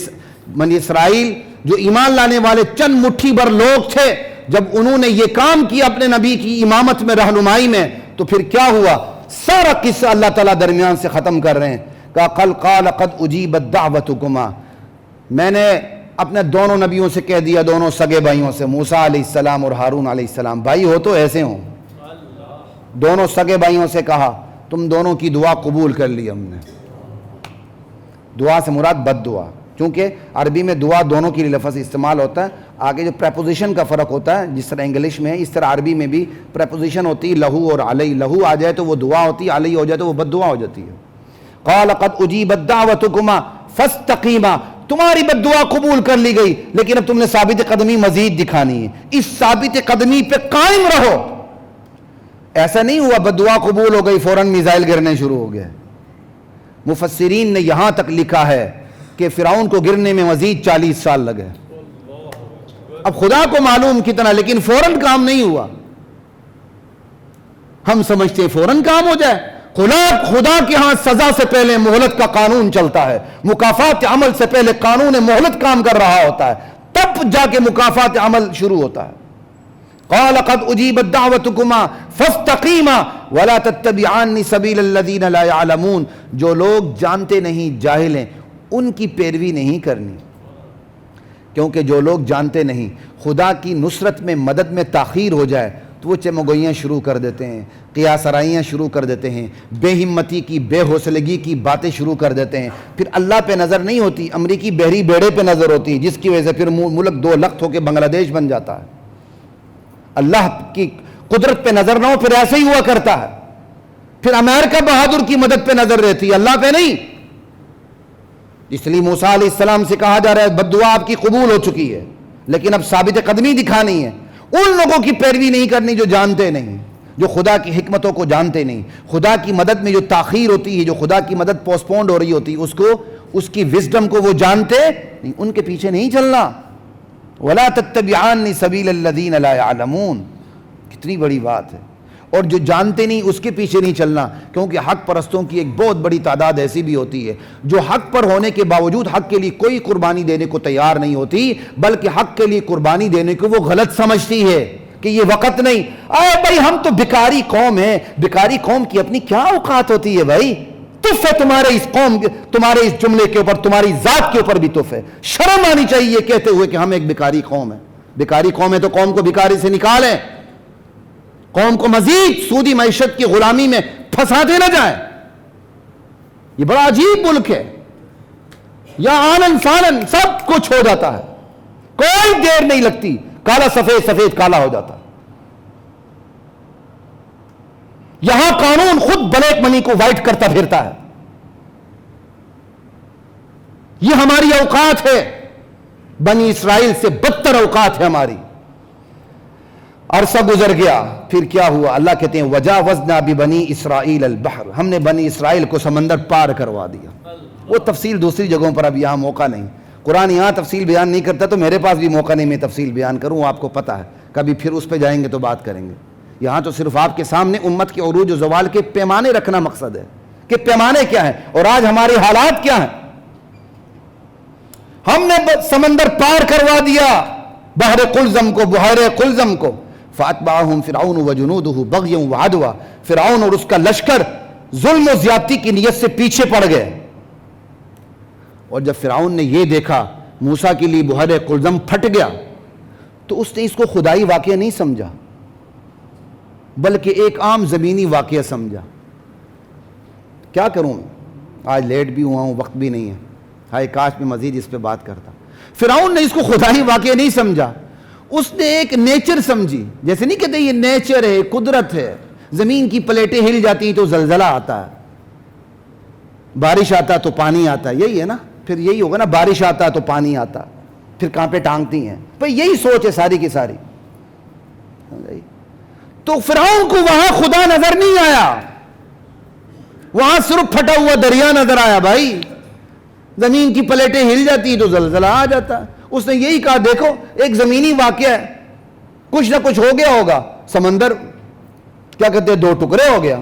بنی اسرائیل جو ایمان لانے والے چند مٹھی بھر لوگ تھے، جب انہوں نے یہ کام کیا اپنے نبی کی امامت میں، رہنمائی میں، تو پھر کیا ہوا؟ سارا قصہ اللہ تعالیٰ درمیان سے ختم کر رہے ہیں. کہ قال قد اجیبت دعوتکما، میں نے اپنے دونوں نبیوں سے کہہ دیا، دونوں سگے بھائیوں سے، موسیٰ علیہ السلام اور ہارون علیہ السلام، بھائی ہو تو ایسے ہوں. دونوں سگے بھائیوں سے کہا تم دونوں کی دعا قبول کر لی ہم نے. دعا سے مراد بد دعا، کیونکہ عربی میں دعا دونوں کے لیے لفظ استعمال ہوتا ہے. آگے جو پریپوزیشن کا فرق ہوتا ہے، جس طرح انگلش میں ہے اس طرح عربی میں بھی پریپوزیشن ہوتی ہے لہو اور علی. لہو آ جائے تو وہ دعا ہوتی ہے، علی ہو جائے تو وہ بد دعا ہو جاتی ہے. قال قد اجیبت دعوتکما فاستقیما، تمہاری بد دعا قبول کر لی گئی، لیکن اب تم نے ثابت قدمی مزید دکھانی ہے. اس ثابت قدمی پہ قائم رہو. ایسا نہیں ہوا بد دعا قبول ہو گئی فوراً میزائل گرنے شروع ہو گئے. مفسرین نے یہاں تک لکھا ہے کہ فرعون کو گرنے میں مزید 40 سال لگے. اب خدا کو معلوم کتنا، لیکن فوراً کام نہیں ہوا. ہم سمجھتے ہیں فوراً کام ہو جائے. خدا کے ہاں سزا سے پہلے مہلت کا قانون چلتا ہے. مکافات عمل سے پہلے قانون مہلت کام کر رہا ہوتا ہے، تب جا کے مکافات عمل شروع ہوتا ہے. قال قد اجیبت دعوتکما فاستقیما ولا تتبعان سبیل الذین لا یعلمون، جو لوگ جانتے نہیں، جاہل ہیں، ان کی پیروی نہیں کرنی. کیونکہ جو لوگ جانتے نہیں، خدا کی نصرت میں، مدد میں تاخیر ہو جائے تو وہ چمگوئیاں شروع کر دیتے ہیں، قیاس آرائیاں شروع کر دیتے ہیں، بے ہمتی کی، بے حوصلگی کی باتیں شروع کر دیتے ہیں. پھر اللہ پہ نظر نہیں ہوتی، امریکی بحری بیڑے پہ نظر ہوتی ہے، جس کی وجہ سے پھر ملک دو لخت ہو کے بنگلہ دیش بن جاتا ہے. اللہ کی قدرت پہ نظر نہ ہو پھر ایسے ہی ہوا کرتا ہے. پھر امریکہ بہادر کی مدد پہ نظر رہتی ہے، اللہ پہ نہیں. اس لیے موسیٰ علیہ السلام سے کہا جا رہا ہے بد دعا آپ کی قبول ہو چکی ہے، لیکن اب ثابت قدمی دکھانی ہے. ان لوگوں کی پیروی نہیں کرنی جو جانتے نہیں، جو خدا کی حکمتوں کو جانتے نہیں. خدا کی مدد میں جو تاخیر ہوتی ہے، جو خدا کی مدد پوسٹ پونڈ ہو رہی ہوتی ہے، اس کی وزڈم کو وہ جانتے نہیں، ان کے پیچھے نہیں چلنا. ولا تتبعان سبیل الذین لا یعلمون، کتنی بڑی بات ہے. اور جو جانتے نہیں اس کے پیچھے نہیں چلنا، کیونکہ حق پرستوں کی ایک بہت بڑی تعداد ایسی بھی ہوتی ہے جو حق پر ہونے کے باوجود حق کے لیے کوئی قربانی دینے کو تیار نہیں ہوتی، بلکہ حق کے لیے قربانی دینے کو وہ غلط سمجھتی ہے کہ یہ وقت نہیں. بھائی ہم تو بھکاری قوم ہیں، بھکاری قوم کی اپنی کیا اوقات ہوتی ہے بھائی؟ تو تف ہے تمہارے اس قوم، تمہارے اس جملے کے اوپر، تمہاری ذات کے اوپر بھی تف ہے. شرم آنی چاہیے کہتے ہوئے کہ ہم ایک بیکاری قوم ہے. بیکاری قوم ہے تو قوم کو بیکاری سے نکالیں، قوم کو مزید سودی معیشت کی غلامی میں پھنساتے نہ جائیں. یہ بڑا عجیب ملک ہے، یا آنن فانن سب کچھ ہو جاتا ہے، کوئی دیر نہیں لگتی، کالا سفید سفید کالا ہو جاتا ہے. یہاں قانون خود بلیک منی کو وائٹ کرتا پھرتا ہے. یہ ہماری اوقات ہے، بنی اسرائیل سے بدتر اوقات ہے ہماری. عرصہ گزر گیا، پھر کیا ہوا؟ اللہ کہتے ہیں وَجَاوَزْنَا بِبَنِي إِسْرَائِيلَ الْبَحْرَ، ہم نے بنی اسرائیل کو سمندر پار کروا دیا. وہ تفصیل دوسری جگہوں پر اب یہاں موقع نہیں، قرآن یہاں تفصیل بیان نہیں کرتا تو میرے پاس بھی موقع نہیں میں تفصیل بیان کروں، آپ کو پتہ ہے. کبھی پھر اس پہ جائیں گے تو بات کریں گے. یہاں تو صرف آپ کے سامنے امت کے عروج و زوال کے پیمانے رکھنا مقصد ہے کہ پیمانے کیا ہیں اور آج ہمارے حالات کیا ہیں. ہم نے سمندر پار کروا دیا، بحر قلزم کو، بحیرہ قلزم کو. فَأَتْبَعَهُمْ فِرْعَوْنُ وَجُنُودُهُ بَغْيًا وَعَدْوًا، فرعون اور اس کا لشکر ظلم و زیادتی کی نیت سے پیچھے پڑ گئے. اور جب فرعون نے یہ دیکھا موسیٰ کے لیے بحیرہ قلزم پھٹ گیا تو اس نے اس کو خدائی واقعہ نہیں سمجھا بلکہ ایک عام زمینی واقعہ سمجھا. کیا کروں، آج لیٹ بھی ہوا ہوں، وقت بھی نہیں ہے، ہائے کاش میں مزید اس پہ بات کرتا. فرعون نے اس کو خدائی واقعہ نہیں سمجھا، اس نے ایک نیچر سمجھی. جیسے نہیں کہتے یہ نیچر ہے، قدرت ہے، زمین کی پلیٹیں ہل جاتی ہیں تو زلزلہ آتا ہے، بارش آتا تو پانی آتا ہے، یہی ہے نا. پھر یہی ہوگا نا، بارش آتا تو پانی آتا، پھر کانپے ٹانگتی ہیں. بھئی یہی سوچ ہے ساری کی ساری. تو فرعون کو وہاں خدا نظر نہیں آیا، وہاں صرف پھٹا ہوا دریا نظر آیا. بھائی زمین کی پلیٹیں ہل جاتی تو زلزلہ آ جاتا. اس نے یہی کہا دیکھو ایک زمینی واقعہ ہے، کچھ نہ کچھ ہو گیا ہوگا، سمندر کیا کہتے ہیں 2 ٹکڑے ہو گیا.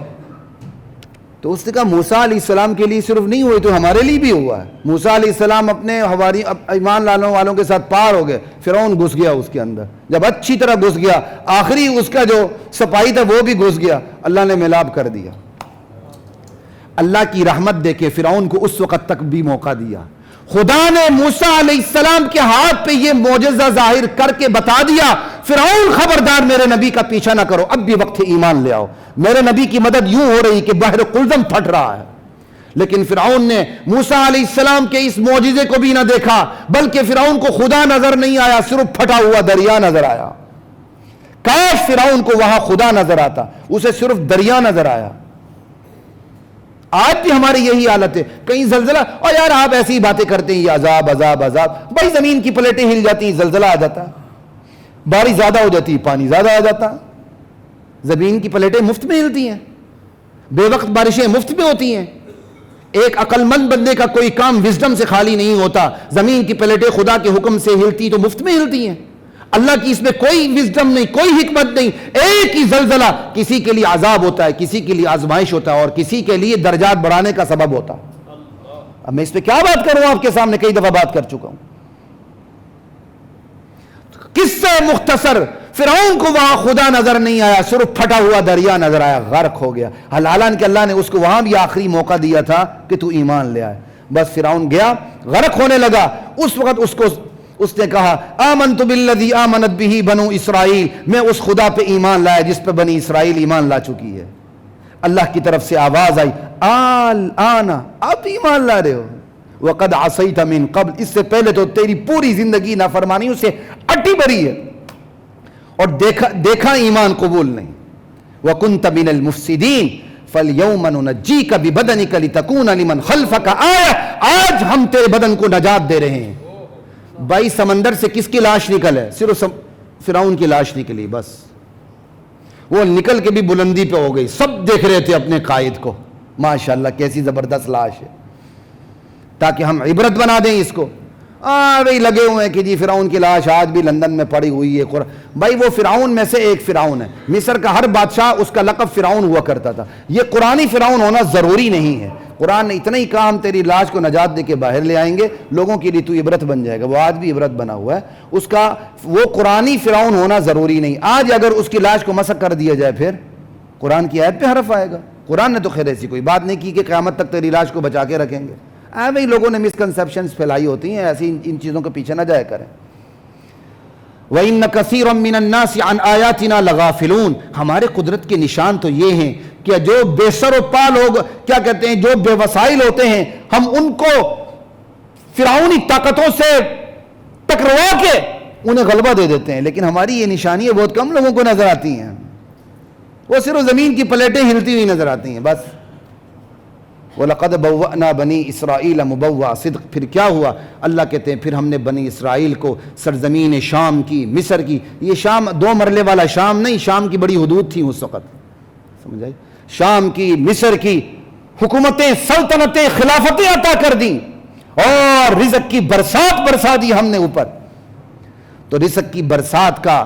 تو اس نے کہا موسیٰ علیہ السلام کے لیے صرف نہیں ہوئی تو ہمارے لیے بھی ہوا ہے. موسیٰ علیہ السلام اپنے حواری ایمان لانے والوں کے ساتھ پار ہو گئے، فرعون گھس گیا اس کے اندر. جب اچھی طرح گھس گیا، آخری اس کا جو سپاہی تھا وہ بھی گھس گیا، اللہ نے ملاب کر دیا. اللہ کی رحمت دے کے فرعون کو اس وقت تک بھی موقع دیا. خدا نے موسیٰ علیہ السلام کے ہاتھ پہ یہ معجزہ ظاہر کر کے بتا دیا فرعون خبردار میرے نبی کا پیچھا نہ کرو، اب بھی وقت ایمان لے آؤ. میرے نبی کی مدد یوں ہو رہی کہ بحر قلزم پھٹ رہا ہے. لیکن فرعون نے موسیٰ علیہ السلام کے اس معجزے کو بھی نہ دیکھا، بلکہ فرعون کو خدا نظر نہیں آیا، صرف پھٹا ہوا دریا نظر آیا. کاش فرعون کو وہاں خدا نظر آتا، اسے صرف دریا نظر آیا. آج بھی ہماری یہی حالت ہے، کہیں زلزلہ، اور یار آپ ایسی باتیں کرتے ہیں یہ عذاب عذاب عذاب. بھائی زمین کی پلیٹیں ہل جاتی ہیں زلزلہ آ جاتا، بارش زیادہ ہو جاتی پانی زیادہ آ جاتا. زمین کی پلیٹیں مفت میں ہلتی ہیں، بے وقت بارشیں مفت میں ہوتی ہیں. ایک عقل مند بندے کا کوئی کام وزڈم سے خالی نہیں ہوتا. زمین کی پلیٹیں خدا کے حکم سے ہلتی تو مفت میں ہلتی ہیں. اللہ کی اس میں کوئی وزڈم نہیں، کوئی حکمت نہیں. ایک ہی زلزلہ کسی کے لیے عذاب ہوتا ہے، کسی کے لیے آزمائش ہوتا ہے، اور کسی کے لیے درجات بڑھانے کا سبب ہوتا ہے. اب میں اس پہ کیا بات کروں، آپ کے سامنے کئی دفعہ بات کر چکا ہوں. قصہ مختصر، فرعون کو وہاں خدا نظر نہیں آیا، صرف پھٹا ہوا دریا نظر آیا، غرق ہو گیا. حالانکہ اللہ نے اس کو وہاں بھی آخری موقع دیا تھا کہ تو ایمان لے آئے. بس فرعون گیا، غرق ہونے لگا. اس وقت اس نے کہا آمنت بالذی آمنت بہ بنو اسرائیل، میں اس خدا پہ ایمان لایا جس پہ بنی اسرائیل ایمان لا چکی ہے. اللہ کی طرف سے آواز آئی الآن آپ ایمان لا رہے ہو، وقد عصیت من قبل، اس سے پہلے تو تیری پوری زندگی نافرمانیوں سے اٹی بری ہے اور دیکھا ایمان قبول نہیں. وکنت من المفسدین فالیوم ننجیک ببدنک لتکون لمن خلفک آیہ، آج ہم تیرے بدن کو نجات دے رہے ہیں. بھائی سمندر سے کس کی لاش نکل ہے؟ صرف فرعون کی لاش نکلی. بس وہ نکل کے بھی بلندی پہ ہو گئی، سب دیکھ رہے تھے اپنے قائد کو. ماشاءاللہ کیسی زبردست لاش ہے، تاکہ ہم عبرت بنا دیں اس کو. بھائی لگے ہوئے ہیں کہ جی فرعون کی لاش آج بھی لندن میں پڑی ہوئی ہے. بھائی وہ فرعون میں سے ایک فرعون ہے. مصر کا ہر بادشاہ اس کا لقب فرعون ہوا کرتا تھا. یہ قرآنی فرعون ہونا ضروری نہیں ہے. قرآن نے اتنا ہی کہا ہم تیری لاش کو نجات دے کے باہر لے آئیں گے، لوگوں کے لیے تو عبرت بن جائے گا. وہ آج بھی عبرت بنا ہوا ہے. اس کا وہ قرآنی فرعون ہونا ضروری نہیں. آج اگر اس کی لاش کو مسخ کر دیا جائے پھر قرآن کی آیت پہ حرف آئے گا. قرآن نے تو خیر ایسی کوئی بات نہیں کی کہ قیامت تک تیری لاش کو بچا کے رکھیں گے. وہی لوگوں نے مسکنسیپشنز پھیلائی ہوتی ہیں, ایسی ان چیزوں کے پیچھے نہ جایا کریں. وَإِنَّ كَثِيرًا مِّنَ النَّاسِ عَنْ آيَاتِنَا لَغَافِلُونَ. ہمارے قدرت کے نشان تو یہ ہیں کہ جو بے سر و پا لوگ کیا کہتے ہیں, جو بے وسائل ہوتے ہیں, ہم ان کو فرعونی طاقتوں سے ٹکروا کے انہیں غلبہ دے دیتے ہیں. لیکن ہماری یہ نشانیاں بہت کم لوگوں کو نظر آتی ہیں, وہ صرف زمین کی پلیٹیں ہلتی ہوئی نظر آتی ہیں بس. وَلَقَدْ بَوَّأْنَا بَنِي إِسْرَائِيلَ مُبَوَّعَ صِدْقٍ. پھر کیا ہوا, اللہ کہتے ہیں پھر ہم نے بنی اسرائیل کو سرزمین شام کی, مصر کی, یہ شام 2 مرلے والا شام نہیں, شام کی بڑی حدود تھی اس وقت, سمجھ آئی, شام کی, مصر کی حکومتیں, سلطنتیں, خلافتیں عطا کر دیں, اور رزق کی برسات برسا دی ہم نے اوپر. تو رزق کی برسات کا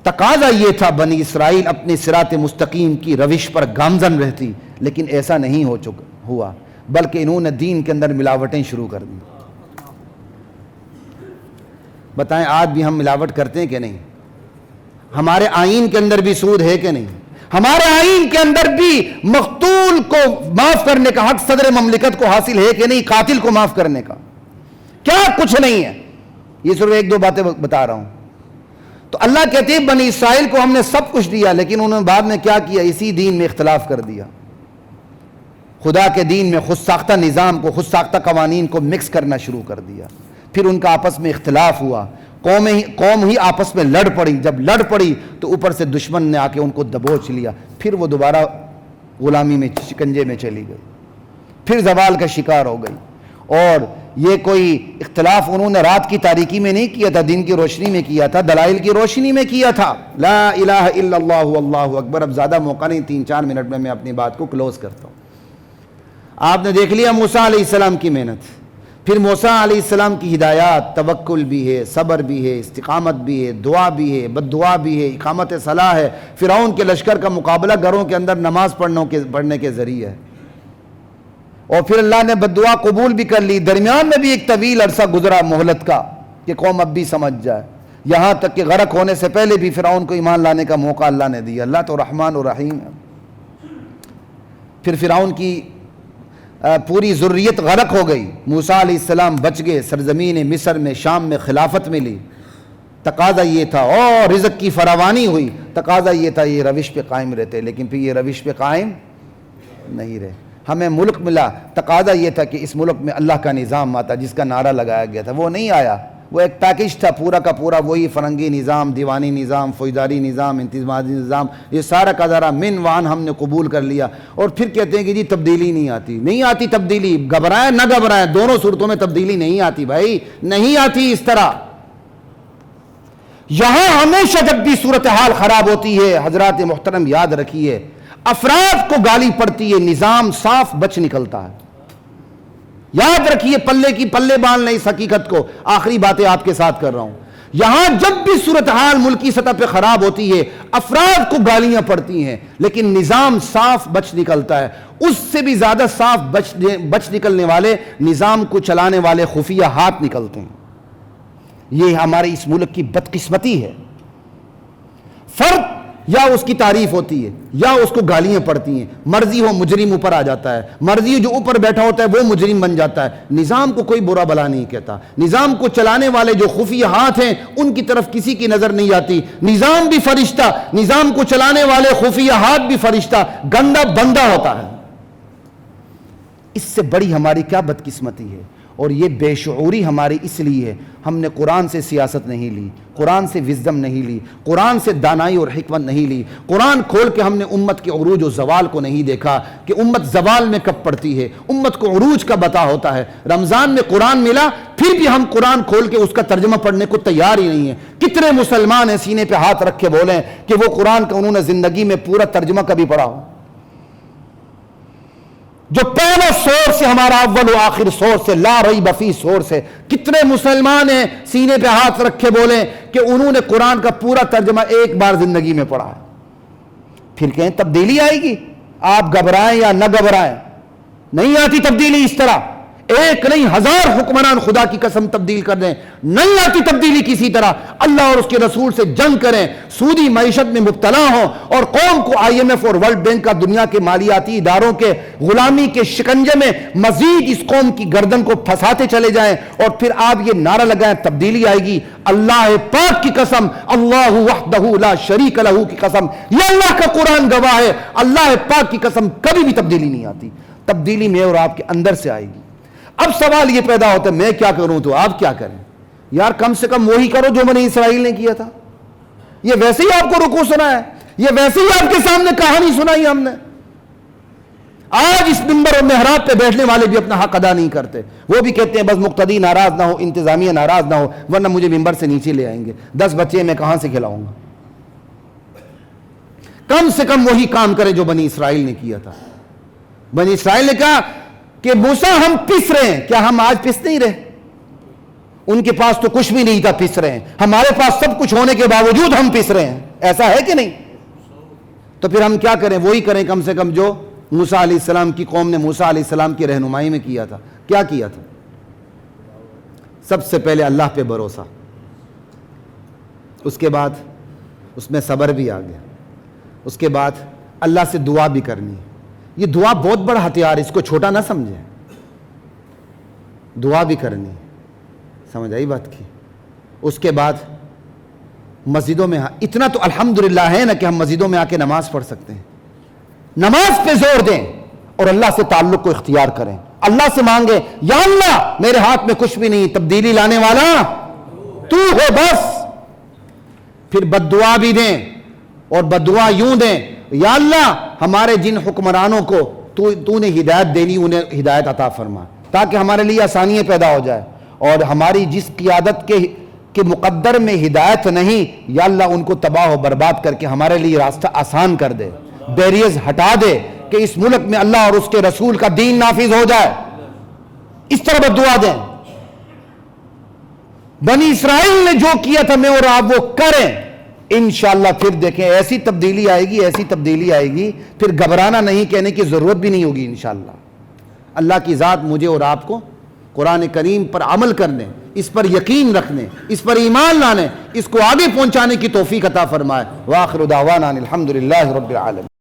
تقاضا یہ تھا بنی اسرائیل اپنے صراط مستقیم کی روش پر گامزن رہتی, لیکن ایسا نہیں ہوا, بلکہ انہوں نے دین کے اندر ملاوٹیں شروع کر دی. بتائیں آج بھی ہم ملاوٹ کرتے ہیں کہ نہیں؟ ہمارے آئین کے اندر بھی سود ہے کہ نہیں؟ ہمارے آئین کے اندر بھی مقتول کو معاف کرنے کا حق صدر مملکت کو حاصل ہے کہ نہیں؟ قاتل کو معاف کرنے کا کیا کچھ نہیں ہے. یہ صرف 1-2 باتیں بتا رہا ہوں. تو اللہ کہتے ہیں بنی اسرائیل کو ہم نے سب کچھ دیا, لیکن انہوں نے بعد میں کیا کیا, اسی دین میں اختلاف کر دیا. خدا کے دین میں خود ساختہ نظام کو, خود ساختہ قوانین کو مکس کرنا شروع کر دیا. پھر ان کا آپس میں اختلاف ہوا, قوم ہی آپس میں لڑ پڑی. جب لڑ پڑی تو اوپر سے دشمن نے آ کے ان کو دبوچ لیا. پھر وہ دوبارہ غلامی میں, شکنجے میں چلی گئی, پھر زوال کا شکار ہو گئی. اور یہ کوئی اختلاف انہوں نے رات کی تاریکی میں نہیں کیا تھا, دن کی روشنی میں کیا تھا, دلائل کی روشنی میں کیا تھا. لا الہ الا اللہ واللہ اکبر. اب زیادہ موقع نہیں, 3-4 منٹ میں اپنی بات کو کلوز کرتا ہوں. آپ نے دیکھ لیا موسیٰ علیہ السلام کی محنت, پھر موسیٰ علیہ السلام کی ہدایات, توکل بھی ہے, صبر بھی ہے, استقامت بھی ہے, دعا بھی ہے, بد دعا بھی ہے, اقامت صلاح ہے. فرعون کے لشکر کا مقابلہ گھروں کے اندر نماز پڑھنے کے ذریعے ہے, اور پھر اللہ نے بد دعا قبول بھی کر لی. درمیان میں بھی ایک طویل عرصہ گزرا مہلت کا کہ قوم اب بھی سمجھ جائے, یہاں تک کہ غرق ہونے سے پہلے بھی فرعون کو ایمان لانے کا موقع اللہ نے دیا. اللہ تو رحمان و رحیم ہے. پھر فرعون کی پوری ذریت غرق ہو گئی, موسیٰ علیہ السلام بچ گئے, سرزمین مصر میں, شام میں خلافت ملی. تقاضا یہ تھا, اور رزق کی فراوانی ہوئی, تقاضا یہ تھا یہ روش پہ قائم رہتے, لیکن پھر یہ روش پہ قائم نہیں رہے. ہمیں ملک ملا, تقاضا یہ تھا کہ اس ملک میں اللہ کا نظام آتا, جس کا نعرہ لگایا گیا تھا, وہ نہیں آیا. وہ ایک پیکج تھا پورا کا پورا, وہی فرنگی نظام, دیوانی نظام, فوجداری نظام, انتظامی نظام, یہ سارا کا ذرا من وان ہم نے قبول کر لیا. اور پھر کہتے ہیں کہ جی تبدیلی نہیں آتی تبدیلی. گھبرائیں نہ گھبرائیں, دونوں صورتوں میں تبدیلی نہیں آتی بھائی, نہیں آتی اس طرح. یہاں ہمیشہ جب بھی صورتحال خراب ہوتی ہے, حضرات محترم یاد رکھیے, افراد کو گالی پڑتی ہے, نظام صاف بچ نکلتا ہے. یاد رکھیے, پلے کی پلے باندھ لیں اس حقیقت کو. آخری باتیں آپ کے ساتھ کر رہا ہوں. یہاں جب بھی صورتحال ملکی سطح پہ خراب ہوتی ہے, افراد کو گالیاں پڑتی ہیں, لیکن نظام صاف بچ نکلتا ہے. اس سے بھی زیادہ صاف بچ نکلنے والے نظام کو چلانے والے خفیہ ہاتھ نکلتے ہیں. یہ ہمارے اس ملک کی بدقسمتی ہے. فرد یا اس کی تعریف ہوتی ہے یا اس کو گالیاں پڑتی ہیں, مرضی ہو مجرم اوپر آ جاتا ہے, مرضی ہو جو اوپر بیٹھا ہوتا ہے وہ مجرم بن جاتا ہے. نظام کو کوئی برا بلا نہیں کہتا. نظام کو چلانے والے جو خفیہ ہاتھ ہیں ان کی طرف کسی کی نظر نہیں آتی. نظام بھی فرشتہ, نظام کو چلانے والے خفیہ ہاتھ بھی فرشتہ, گندا بندہ ہوتا ہے. اس سے بڑی ہماری کیا بدقسمتی ہے. اور یہ بے شعوری ہماری اس لیے ہے, ہم نے قرآن سے سیاست نہیں لی, قرآن سے وزڈم نہیں لی, قرآن سے دانائی اور حکمت نہیں لی. قرآن کھول کے ہم نے امت کے عروج و زوال کو نہیں دیکھا کہ امت زوال میں کب پڑتی ہے, امت کو عروج کا بتا ہوتا ہے. رمضان میں قرآن ملا, پھر بھی ہم قرآن کھول کے اس کا ترجمہ پڑھنے کو تیار ہی نہیں ہیں. کتنے مسلمان ہیں سینے پہ ہاتھ رکھ کے بولیں کہ وہ قرآن کا انہوں نے زندگی میں پورا ترجمہ کبھی پڑھا ہو, جو پہلا سورس ہے ہمارا, اول و آخر سورس ہے, لا ریب فیہ سورس ہے. کتنے مسلمان ہیں سینے پہ ہاتھ رکھے بولیں کہ انہوں نے قرآن کا پورا ترجمہ ایک بار زندگی میں پڑھا ہے. پھر کہیں تبدیلی آئے گی, آپ گھبرائیں یا نہ گھبرائیں, نہیں آتی تبدیلی اس طرح. ایک نہیں 1000 حکمران خدا کی قسم تبدیل کر دیں، نہیں آتی تبدیلی کسی طرح، اللہ اور اس کے رسول سے جنگ کریں، سودی معیشت میں مبتلا ہوں اور قوم کو IMF اور ورلڈ بینک کا دنیا کے مالیاتی اداروں کے غلامی کے شکنجے میں مزید اس قوم کی گردن کو پھنساتے چلے جائیں، اور پھر آپ یہ نعرہ لگائیں تبدیلی آئے گی۔ اللہ پاک کی قسم، اللہ وحدہ لا شریک لہ کی قسم، یہ اللہ کا قرآن گواہ ہے، اللہ پاک کی قسم کبھی بھی تبدیلی نہیں آتی، تبدیلی میں اور آپ کے اندر سے آئے گی۔ اب سوال یہ پیدا ہوتا ہے میں کیا کروں تو آپ کیا کریں؟ یار کم سے کم وہی کرو جو بنی اسرائیل نے کیا تھا۔ یہ ویسے ہی آپ کو رکوع سنا ہے، یہ ویسے ہی آپ کے سامنے کہانی سنائی ہم نے۔ آج اس منبر اور محراب پہ بیٹھنے والے بھی اپنا حق ادا نہیں کرتے، وہ بھی کہتے ہیں بس مقتدی ناراض نہ ہو، انتظامیہ ناراض نہ ہو، ورنہ مجھے منبر سے نیچے لے آئیں گے، 10 بچے میں کہاں سے کھلاؤں گا۔ کم سے کم وہی کام کرے جو بنی اسرائیل نے کیا تھا۔ بنی اسرائیل نے کہا کہ موسیٰ ہم پس رہے ہیں، کیا ہم آج پس نہیں رہے؟ ان کے پاس تو کچھ بھی نہیں تھا، پس رہے ہیں، ہمارے پاس سب کچھ ہونے کے باوجود ہم پس رہے ہیں، ایسا ہے کہ نہیں؟ تو پھر ہم کیا کریں؟ وہی کریں کم سے کم جو موسیٰ علیہ السلام کی قوم نے موسیٰ علیہ السلام کی رہنمائی میں کیا تھا۔ کیا کیا تھا؟ سب سے پہلے اللہ پہ بھروسہ، اس کے بعد اس میں صبر بھی آ گیا، اس کے بعد اللہ سے دعا بھی کرنی۔ یہ دعا بہت بڑا ہتھیار، اس کو چھوٹا نہ سمجھیں، دعا بھی کرنی، سمجھ آئی بات کی؟ اس کے بعد مسجدوں میں اتنا تو الحمدللہ ہے نا کہ ہم مسجدوں میں آ کے نماز پڑھ سکتے ہیں، نماز پہ زور دیں اور اللہ سے تعلق کو اختیار کریں، اللہ سے مانگیں یا اللہ میرے ہاتھ میں کچھ بھی نہیں، تبدیلی لانے والا تو ہو بس۔ پھر بد دعا بھی دیں، اور بد دعا یوں دیں یا اللہ ہمارے جن حکمرانوں کو تو نے ہدایت دینی انہیں ہدایت عطا فرما، تاکہ ہمارے لیے آسانیاں پیدا ہو جائے، اور ہماری جس قیادت کے مقدر میں ہدایت نہیں، یا اللہ ان کو تباہ و برباد کر کے ہمارے لیے راستہ آسان کر دے، بیریئرز ہٹا دے کہ اس ملک میں اللہ اور اس کے رسول کا دین نافذ ہو جائے، اس طرح بد دعا دیں۔ بنی اسرائیل نے جو کیا تھا میں اور آپ وہ کریں، انشاءاللہ پھر دیکھیں ایسی تبدیلی آئے گی، ایسی تبدیلی آئے گی، پھر گھبرانا نہیں، کہنے کی ضرورت بھی نہیں ہوگی انشاءاللہ۔ اللہ کی ذات مجھے اور آپ کو قرآن کریم پر عمل کرنے، اس پر یقین رکھنے، اس پر ایمان لانے، اس کو آگے پہنچانے کی توفیق عطا فرمائے۔ وآخر دعوانا الحمدللہ رب العالمین۔